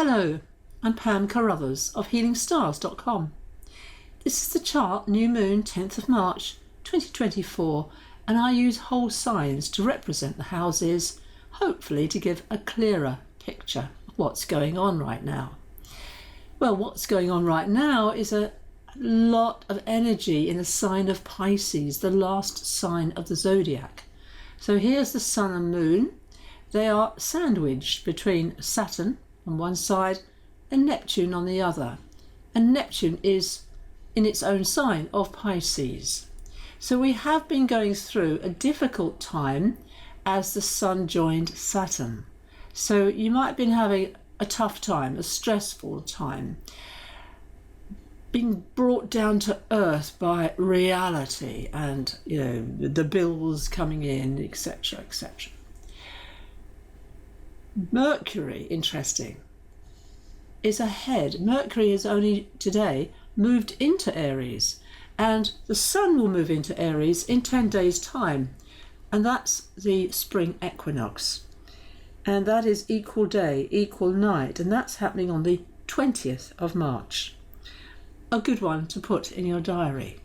Hello, I'm Pam Carruthers of healingstars.com. This is the chart, new moon 10th of March 2024, and I use whole signs to represent the houses, hopefully to give a clearer picture of what's going on right now. Well, what's going on right now is a lot of energy in the sign of Pisces, the last sign of the zodiac. So here's the sun and moon. They are sandwiched between Saturn on one side and Neptune on the other. And Neptune is in its own sign of Pisces. So we have been going through a difficult time as the sun joined Saturn. So you might have been having a tough time, a stressful time, being brought down to earth by reality and, the bills coming in, etc., etc. Mercury, interesting, is ahead. Mercury has only today moved into Aries, and the sun will move into Aries in 10 days' time, and that's the spring equinox. And that is equal day, equal night, and that's happening on the 20th of March. A good one to put in your diary.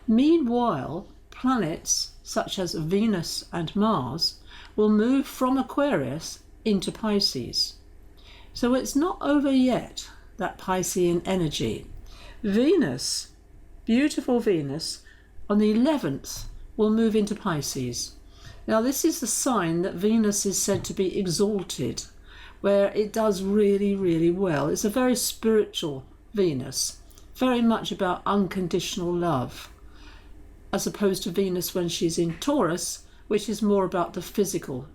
Meanwhile, planets such as Venus and Mars will move from Aquarius into Pisces. So it's not over yet, that Piscean energy. Venus, beautiful Venus, on the 11th will move into Pisces. Now this is the sign that Venus is said to be exalted, where it does really, really well. It's a very spiritual Venus, very much about unconditional love, as opposed to Venus when she's in Taurus, which is more about the physical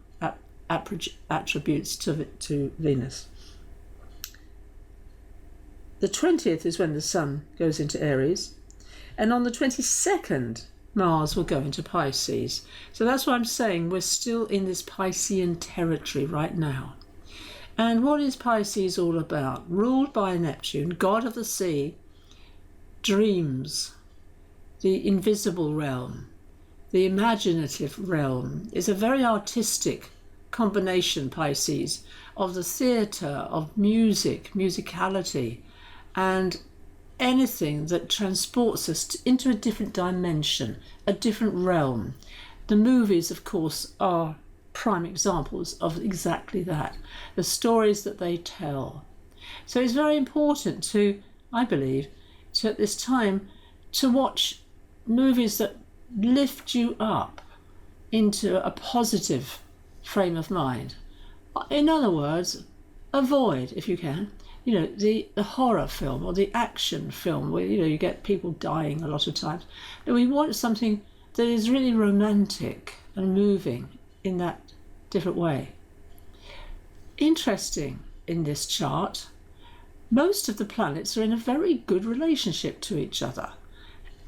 attributes to Venus. The 20th is when the sun goes into Aries, and on the 22nd Mars will go into Pisces. So that's why I'm saying we're still in this Piscean territory right now. And what is Pisces all about? Ruled by Neptune, god of the sea, dreams, the invisible realm, the imaginative realm, is a very artistic combination, Pisces, of the theatre, of music, musicality, and anything that transports us into a different dimension, a different realm. The movies, of course, are prime examples of exactly that, the stories that they tell. So it's very important to, I believe, at this time, to watch movies that lift you up into a positive frame of mind. In other words, avoid, if you can, the horror film or the action film where you get people dying a lot of times. No, we want something that is really romantic and moving in that different way. Interesting in this chart, most of the planets are in a very good relationship to each other,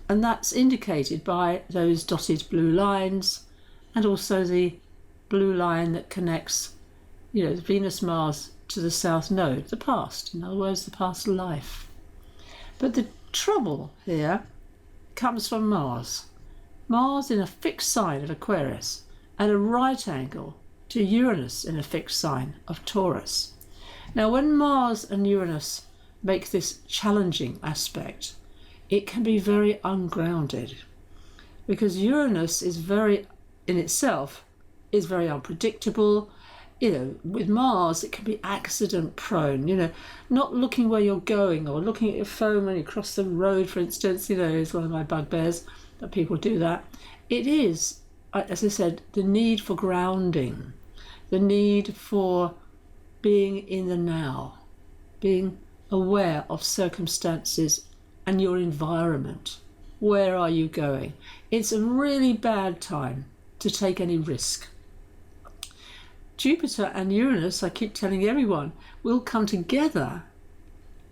and that's indicated by those dotted blue lines and also the blue line that connects Venus, Mars to the south node, the past, in other words, the past life. But the trouble here comes from Mars. Mars in a fixed sign of Aquarius at a right angle to Uranus in a fixed sign of Taurus. Now, when Mars and Uranus make this challenging aspect, it can be very ungrounded, because Uranus is very unpredictable. With Mars, it can be accident prone, not looking where you're going or looking at your phone when you cross the road, for instance, is one of my bugbears that people do that. It is, as I said, the need for grounding, the need for being in the now, being aware of circumstances and your environment. Where are you going? It's a really bad time to take any risk. Jupiter and Uranus, I keep telling everyone, will come together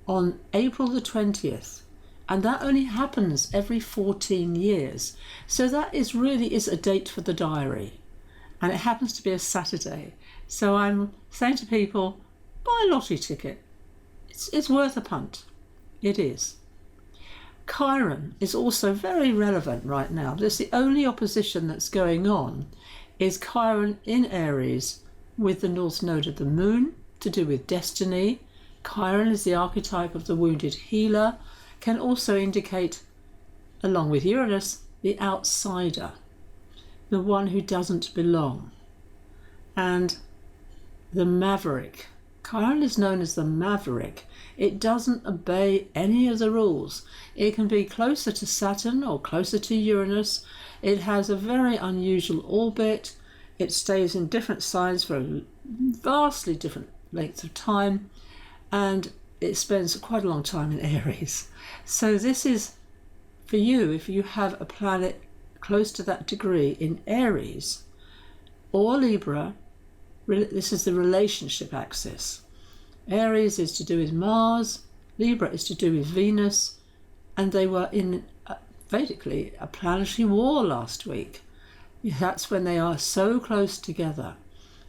on April the 20th, and that only happens every 14 years. So that is a date for the diary, and it happens to be a Saturday. So I'm saying to people, buy a lottery ticket. It's worth a punt. It is. Chiron is also very relevant right now. There's the only opposition that's going on is Chiron in Aries with the north node of the moon, to do with destiny, Chiron is the archetype of the wounded healer, can also indicate, along with Uranus, the outsider, the one who doesn't belong, and the maverick. Chiron is known as the maverick. It doesn't obey any of the rules. It can be closer to Saturn or closer to Uranus. It has a very unusual orbit. It stays in different signs for a vastly different length of time, and it spends quite a long time in Aries. So this is for you if you have a planet close to that degree in Aries or Libra. This is the relationship axis. Aries is to do with Mars, Libra is to do with Venus, and they were in, Vedically, a planetary war last week. That's when they are so close together.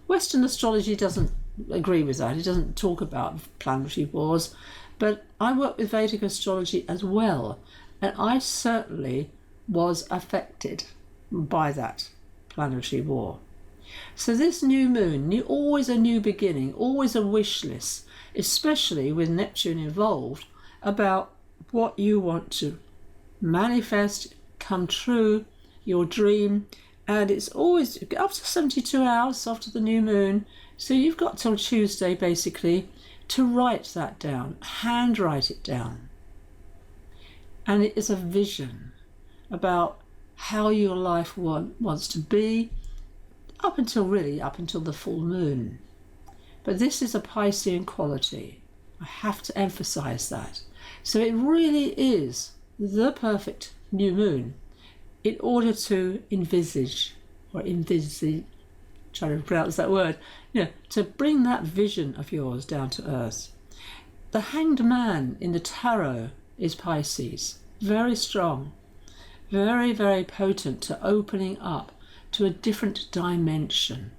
Western astrology doesn't agree with that. It doesn't talk about planetary wars, but I work with Vedic astrology as well, and I certainly was affected by that planetary war. So this new moon, always a new beginning, always a wish list, especially with Neptune involved, about what you want to manifest, come true, your dream. And it's always up to 72 hours after the new moon. So you've got till Tuesday, basically, to write that down, handwrite it down. And it is a vision about how your life wants to be up until the full moon. But this is a Piscean quality. I have to emphasize that. So it really is the perfect new moon in order to envisage, trying to pronounce that word, to bring that vision of yours down to earth. The Hanged Man in the tarot is Pisces, very strong, very, very potent to opening up to a different dimension.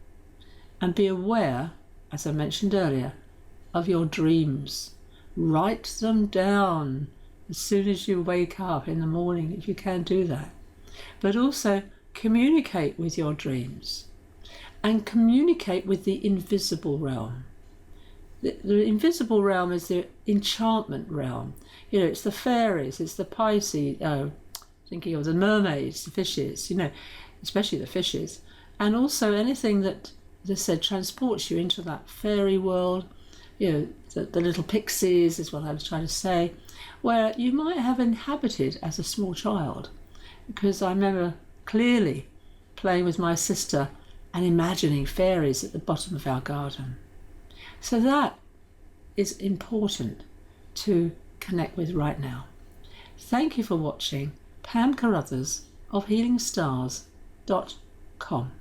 And be aware, as I mentioned earlier, of your dreams. Write them down as soon as you wake up in the morning, if you can do that. But also communicate with your dreams and communicate with the invisible realm. The invisible realm is the enchantment realm. It's the fairies, it's the Pisces, thinking of the mermaids, the fishes, especially the fishes, and also anything that, as I said, transports you into that fairy world. The little pixies is what I was trying to say, where you might have inhabited as a small child, because I remember clearly playing with my sister and imagining fairies at the bottom of our garden. So that is important to connect with right now. Thank you for watching. Pam Carruthers of healingstars.com.